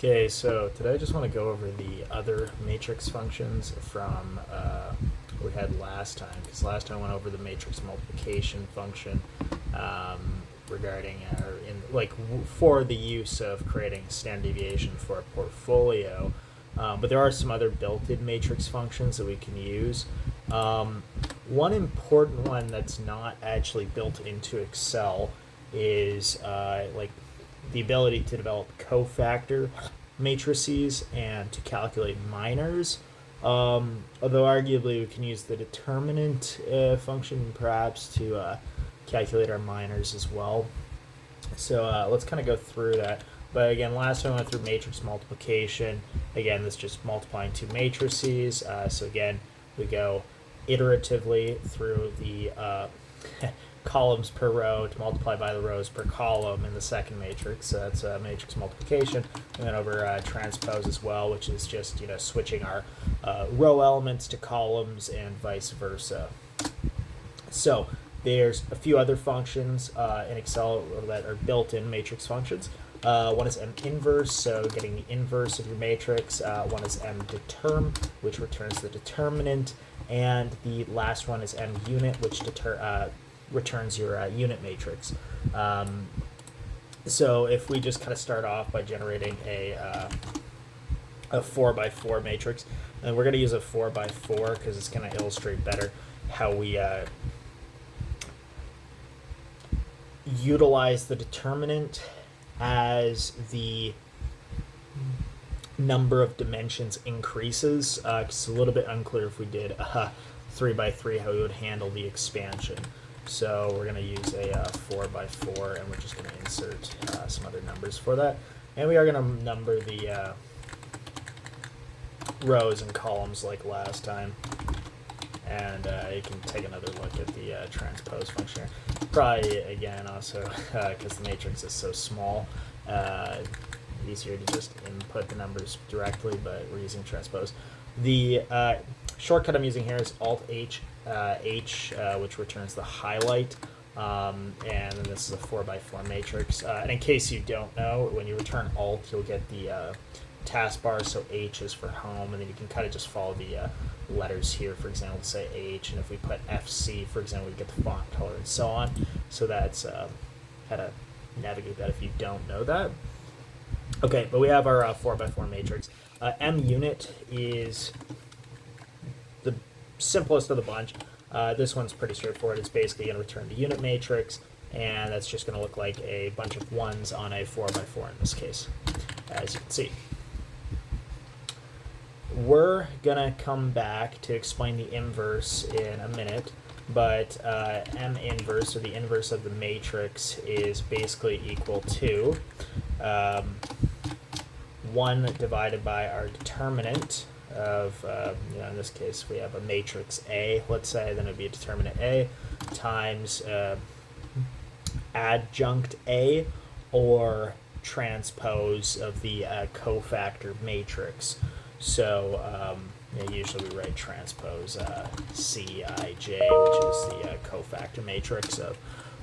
Okay, so today I just want to go over the other matrix functions from we had last time, because last time I went over the matrix multiplication function regarding for the use of creating standard deviation for a portfolio. But there are some other built-in matrix functions that we can use. One important one that's not actually built into Excel is the ability to develop cofactor matrices and to calculate minors. Although arguably we can use the determinant function perhaps to calculate our minors as well. So let's kind of go through that. But again, last time I went through matrix multiplication. Again, this is just multiplying two matrices. So again, we go iteratively through the columns per row to multiply by the rows per column in the second matrix. So that's matrix multiplication. And then over transpose as well, which is just switching our row elements to columns and vice versa. So there's a few other functions in Excel that are built-in matrix functions. One is MINVERSE, so getting the inverse of your matrix. One is MDETERM, which returns the determinant. And the last one is MUNIT, which returns your unit matrix. So if we just kind of start off by generating a 4x4 matrix, and we're going to use a 4x4 because it's going to illustrate better how we utilize the determinant as the number of dimensions increases. It's a little bit unclear if we did 3x3 how we would handle the expansion. So we're going to use a 4x4, and we're just going to insert some other numbers for that. And we are going to number the rows and columns like last time. And you can take another look at the transpose function here. Probably, again, also, because the matrix is so small, easier to just input the numbers directly, but we're using transpose. The shortcut I'm using here is Alt-H, which returns the highlight, and then this is a 4x4 matrix. And in case you don't know, when you return Alt, you'll get the taskbar, so H is for home, and then you can kind of just follow the letters here, for example, say H, and if we put FC, for example, we get the font color and so on. So that's how to navigate that if you don't know that. Okay, but we have our 4x4 matrix. MUNIT is the simplest of the bunch. This one's pretty straightforward. It's basically going to return the unit matrix, and that's just going to look like a bunch of ones on a 4x4 in this case, as you can see. We're going to come back to explain the inverse in a minute, but M inverse, or the inverse of the matrix, is basically equal to 1 divided by our determinant of, in this case, we have a matrix A, let's say, then it would be a determinant A, times adjunct A, or transpose of the cofactor matrix. So usually we write transpose Cij, which is the cofactor matrix of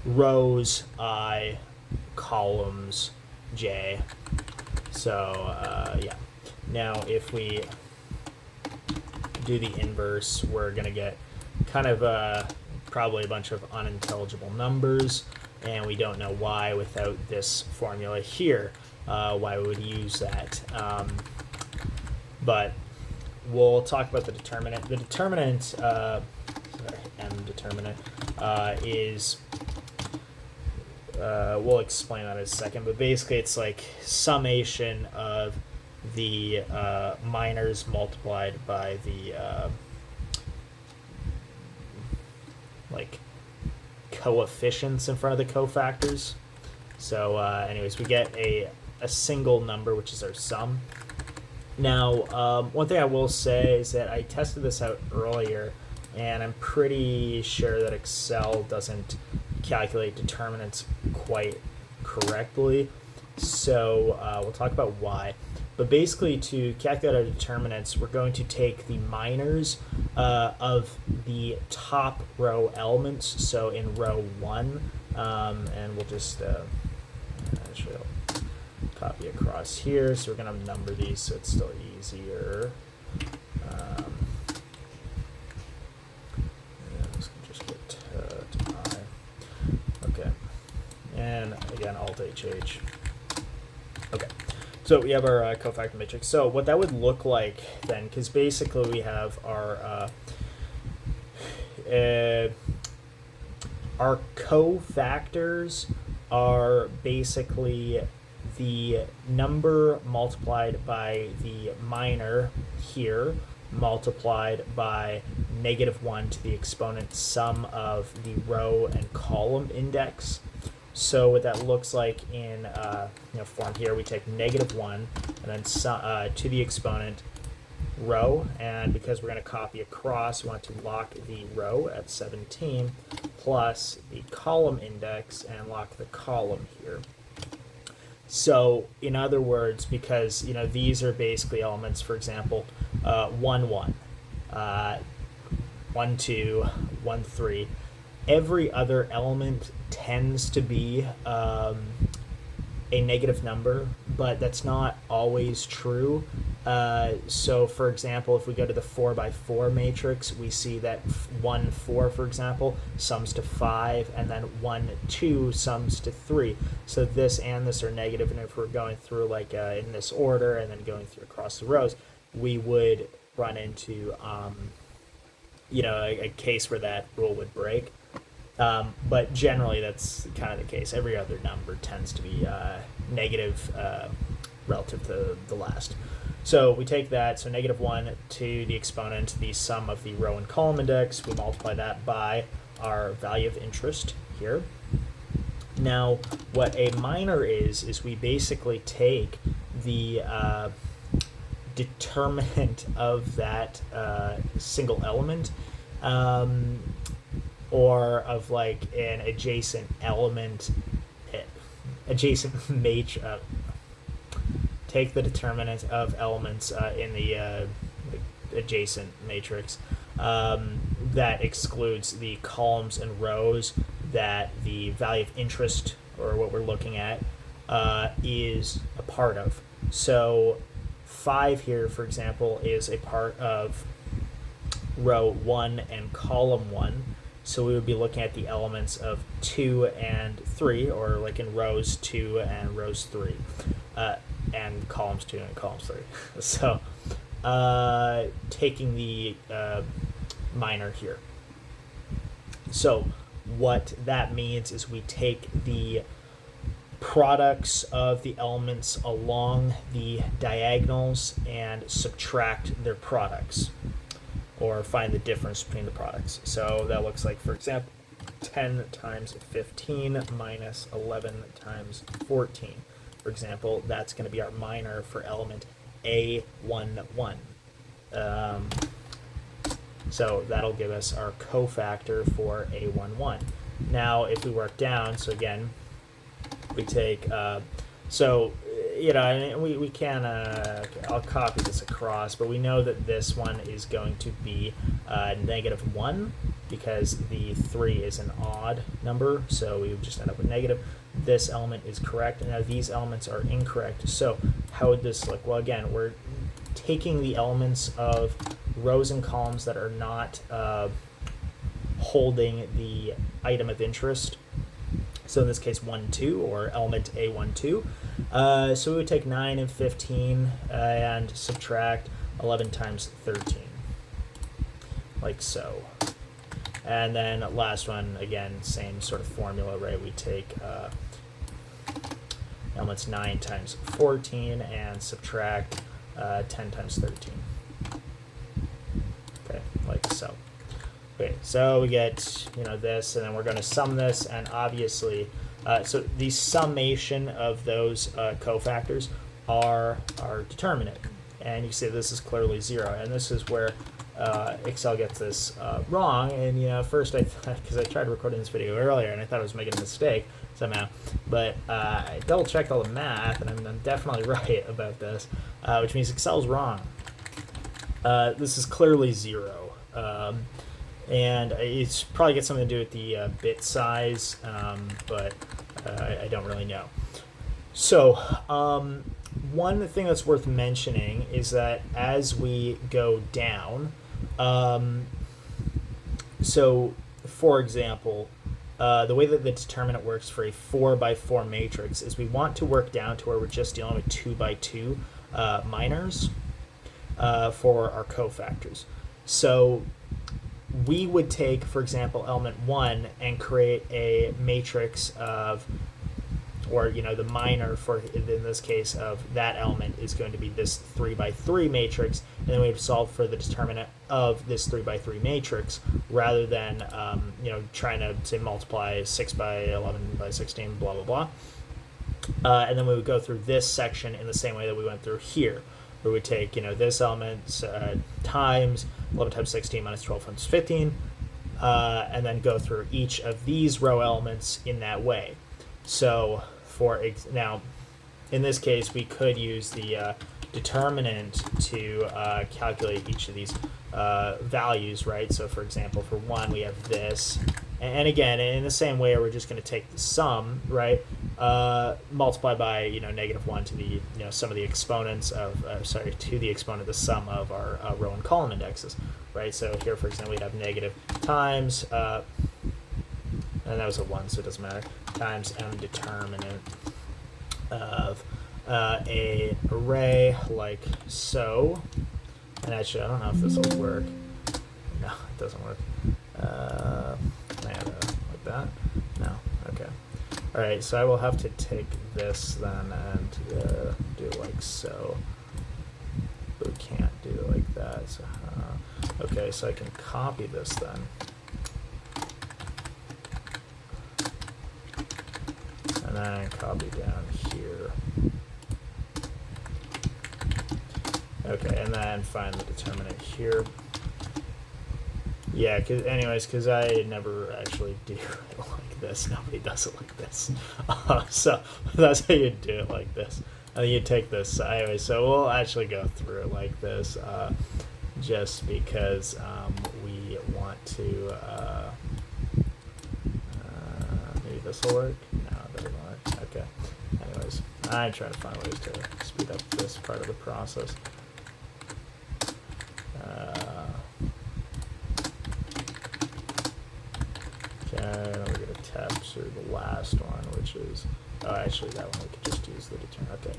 rows I, columns J. So yeah. Now if we do the inverse, we're going to get kind of probably a bunch of unintelligible numbers, and we don't know why without this formula here, why we would use that. But we'll talk about the determinant. The determinant, M determinant, is, we'll explain that in a second, but basically it's like summation of the minors multiplied by the coefficients in front of the cofactors. So anyways, we get a single number, which is our sum. Now, one thing I will say is that I tested this out earlier, and I'm pretty sure that Excel doesn't calculate determinants quite correctly. So we'll talk about why. But basically, to calculate our determinants, we're going to take the minors of the top row elements, so in row 1, and we'll just actually I'll copy across here. So we're going to number these so it's still easier. Let's just get to I. Okay. And again, Alt-HH. Okay. So we have our cofactor matrix. So what that would look like then, because basically we have our cofactors are basically the number multiplied by the minor here multiplied by -1 to the exponent sum of the row and column index. So what that looks like in form here, we take -1 and then to the exponent row, and because we're going to copy across, we want to lock the row at 17 plus the column index and lock the column here. So in other words, because these are basically elements, for example, 1 1, 1 2, 1 3. Every other element tends to be a negative number, but that's not always true. So for example, if we go to the 4x4 matrix, we see that 1 4, for example, sums to 5, and then 1 2 sums to 3. So this and this are negative, and if we're going through like in this order and then going through across the rows, we would run into a case where that rule would break. But generally that's kind of the case. Every other number tends to be negative relative to the last. So we take that, so -1 to the exponent, the sum of the row and column index, we multiply that by our value of interest here. Now, what a minor is we basically take the determinant of that single element, or of like an adjacent element, adjacent matrix. Take the determinant of elements in the adjacent matrix that excludes the columns and rows that the value of interest, or what we're looking at, is a part of. So 5 here, for example, is a part of row 1 and column 1. So we would be looking at the elements of 2 and 3, or like in rows 2 and rows 3, and columns 2 and columns 3. So taking the minor here. So what that means is we take the products of the elements along the diagonals and subtract their products, or find the difference between the products. So that looks like, for example, 10 times 15 minus 11 times 14. For example, that's going to be our minor for element A11. So that'll give us our cofactor for A11. Now, if we work down, so again, we take, we can, I'll copy this across, but we know that this one is going to be -1 because the 3 is an odd number, so we would just end up with negative. This element is correct, and now these elements are incorrect. So how would this look? Well, again, we're taking the elements of rows and columns that are not holding the item of interest. So in this case, 1, 2, or element A12. So we would take 9 and 15 and subtract 11 times 13, like so. And then last one, again, same sort of formula, right? We take elements 9 times 14 and subtract 10 times 13. Okay, like so. Okay, so we get this, and then we're going to sum this, and obviously, so the summation of those cofactors are our determinant, and you see this is clearly 0, and this is where Excel gets this wrong. And first because I tried recording this video earlier and I thought I was making a mistake somehow, but I double checked all the math, and I'm definitely right about this, which means Excel's wrong. This is clearly 0. And it's probably got something to do with the bit size, but I don't really know. So, one thing that's worth mentioning is that as we go down, so for example, the way that the determinant works for a 4x4 matrix is we want to work down to where we're just dealing with 2x2 minors for our cofactors. So we would take, for example, element 1 and create a matrix of, or the minor for, in this case, of that element is going to be this 3x3 matrix, and then we would solve for the determinant of this 3x3 matrix rather than trying to say multiply 6x11 by 16 blah blah blah, and then we would go through this section in the same way that we went through here, where we take this element times 11 times 16 minus 12 times 15, and then go through each of these row elements in that way. So now, in this case, we could use the determinant to calculate each of these values, right? So, for example, for 1, we have this. And again, in the same way, we're just going to take the sum, right? Multiply by, -1 to the, sum of the exponents of, to the exponent of the sum of our row and column indexes, right? So here, for example, we'd have negative times, and that was a 1, so it doesn't matter, times MDETERMINANT of a array like so. And actually, I don't know if this will work. No, it doesn't work. Like that? No. Okay. All right, so I will have to take this then and do it like so. But we can't do it like that. So, okay, so I can copy this then. And then copy down here. Okay, and then find the determinant here. Yeah, because I never actually do it like this. Nobody does it like this. So that's how you do it like this. And then you take this. Anyway, so we'll actually go through it like this, just because we want to. Maybe this will work. No, it doesn't work. Okay. Anyways, I try to find ways to speed up this part of the process. Okay, then we're going to tap through the last one, which is, oh, actually that one we could just use the determinant. Okay.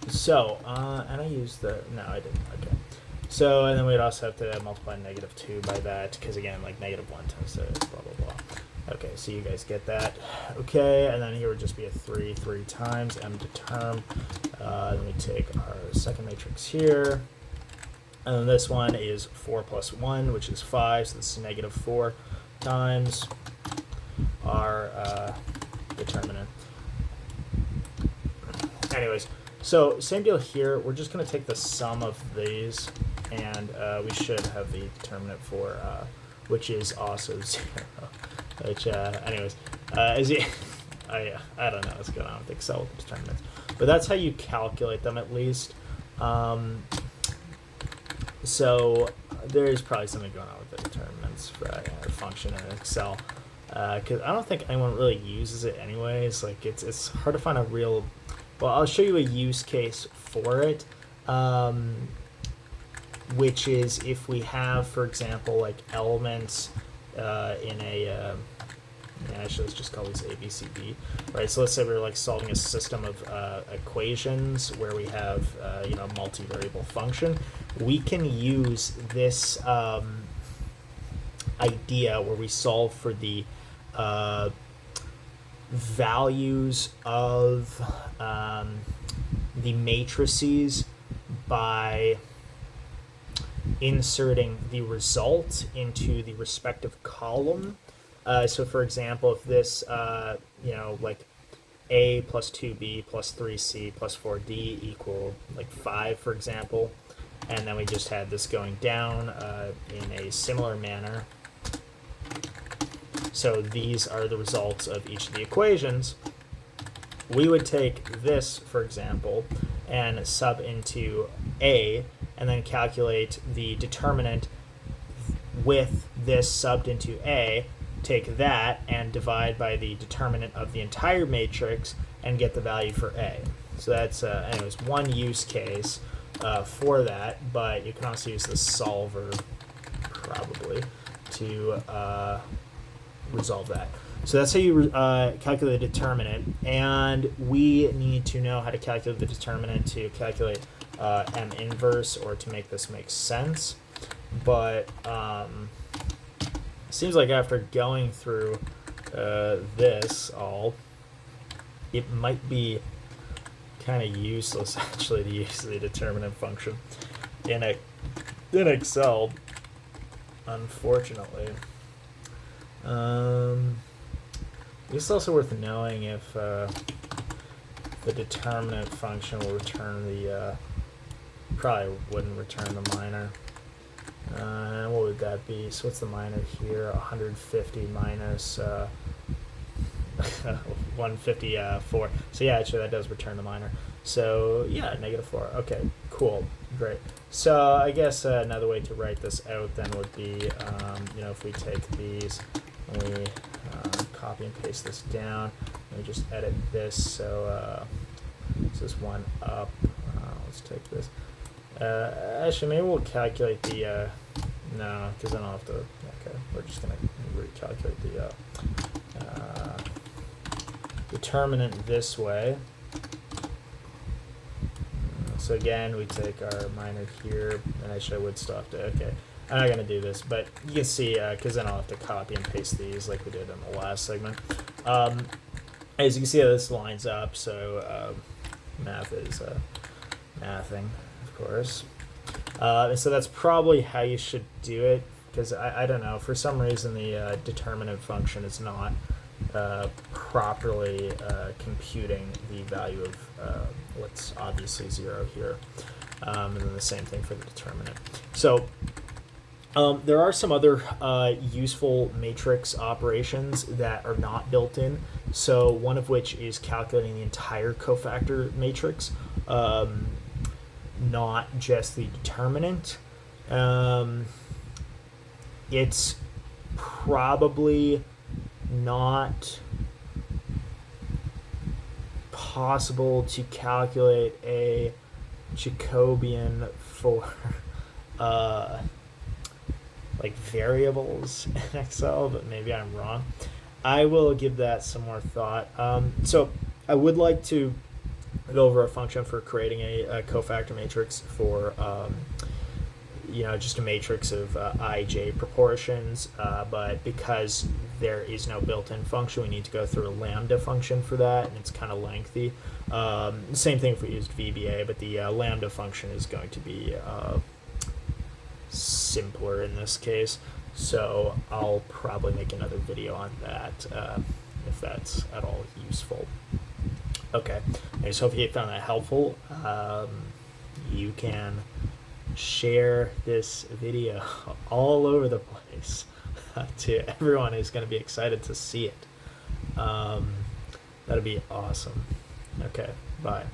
So, and I used the, no, I didn't. Okay. So, and then we'd also have to multiply -2 by that, because again, like -1 times the blah, blah, blah. Okay, so you guys get that. Okay, and then here would just be a 3 times MDETERM. Then we take our second matrix here. And then this one is 4 plus 1, which is 5, so this is -4 times our determinant. Anyways, so same deal here. We're just going to take the sum of these, and we should have the determinant for, which is also 0. Which, anyways, as you, I don't know what's going on with Excel determinants, but that's how you calculate them at least. So there's probably something going on with the determinants for a function in Excel, because I don't think anyone really uses it anyways. Like it's hard to find a real. Well, I'll show you a use case for it, which is if we have, for example, like elements in a. Actually, let's just call these A, B, C, D, right? So let's say we're like solving a system of equations where we have a multivariable function. We can use this idea where we solve for the values of the matrices by inserting the result into the respective column. So for example, if this, like A plus 2B plus 3C plus 4D equal like 5, for example, and then we just had this going down in a similar manner. So these are the results of each of the equations. We would take this, for example, and sub into A, and then calculate the determinant with this subbed into A, take that and divide by the determinant of the entire matrix, and get the value for A. So that's, anyways, one use case for that, but you can also use the solver probably to resolve that. So that's how you calculate the determinant, and we need to know how to calculate the determinant to calculate M inverse, or to make this make sense. But seems like after going through this all, it might be kind of useless actually to use the determinant function in Excel, unfortunately. It's also worth knowing if the determinant function will return the probably wouldn't return the minor. What would that be? So what's the minor here? 150 minus 154. So yeah, actually that does return the minor. So yeah, -4. Okay, cool, great. So I guess another way to write this out then would be, if we take these and we copy and paste this down, and we just edit this. So this is one up. Let's take this. Actually, maybe we'll calculate the. No, because then I'll have to. Okay, we're just gonna recalculate the determinant this way. So again, we take our minor here, and actually I would still have to. Okay, I'm not gonna do this, but you can see because then I'll have to copy and paste these like we did in the last segment. As you can see, how this lines up. So math is mathing, of course. So that's probably how you should do it, because I don't know, for some reason the determinant function is not properly computing the value of what's obviously 0 here, and then the same thing for the determinant. So there are some other useful matrix operations that are not built in. So one of which is calculating the entire cofactor matrix, not just the determinant. It's probably not possible to calculate a Jacobian for like variables in Excel, but maybe I'm wrong. I will give that some more thought. So I would like to go over a function for creating a cofactor matrix for just a matrix of ij proportions, but because there is no built-in function, we need to go through a lambda function for that, and it's kind of lengthy. Same thing if we used VBA, but the lambda function is going to be simpler in this case, so I'll probably make another video on that if that's at all useful. Okay, I just hope you found that helpful. You can share this video all over the place to everyone who's going to be excited to see it. That'd be awesome. Okay, bye.